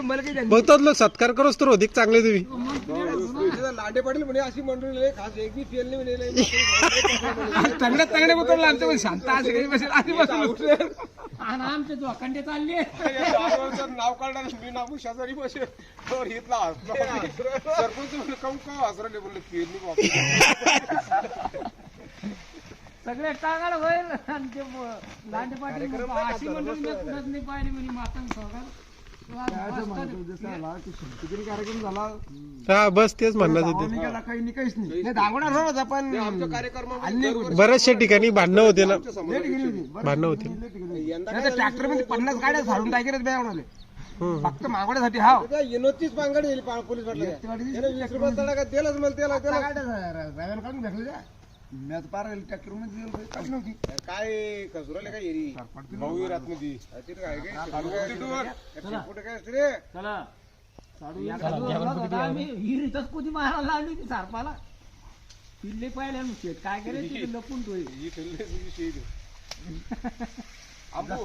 बघतात लोक सत्कार करोस तर अधिक चांगले तुम्ही. लांडे पाटील म्हणे अशी मंडळी खास एक बी फेल नाही म्हणे. चांगल्यात चांगले बोलतो आमच्या पण शांत सगळी बसेल आधी बसून आमचे जोखंडे चालले नाव काढणार मी नाव शेजारी बसेल तर इथला सरपंच कम का हसरले बोलले फेल नाही. सगळे टाकाळ होईल आणि ते लांडे पाटील अशी मंडळी मी कुठंच नाही पाहिली म्हणे मातंग कार्यक्रम झाला हा बस तेच म्हणणं होते. काही काहीच नाही दाखवणार होता पण आमच्या कार्यक्रम बऱ्याचशा ठिकाणी भांडणं होते ना, भांडणं होते. ट्रॅक्टर मध्ये 50 गाड्या झाडून टाकेल बनवले फक्त मागवण्यासाठी. हा विनोदचीच पांगड येईल पोलीस वाटलं 20 रुपये तडा दिलाच मला त्याला ड्रायव्हर काढून भेटले मी आता पार ट्रॅक्टर मध्ये काढली नव्हती. काय कसुराले काय येरी भाऊ रातमध्ये काय कुठे काय असते रे. आम्ही हिरीतच कुठे मारायला लावली ती सारपाला पिल्ले पाहिले शेत काय करायचं लपून तो अबू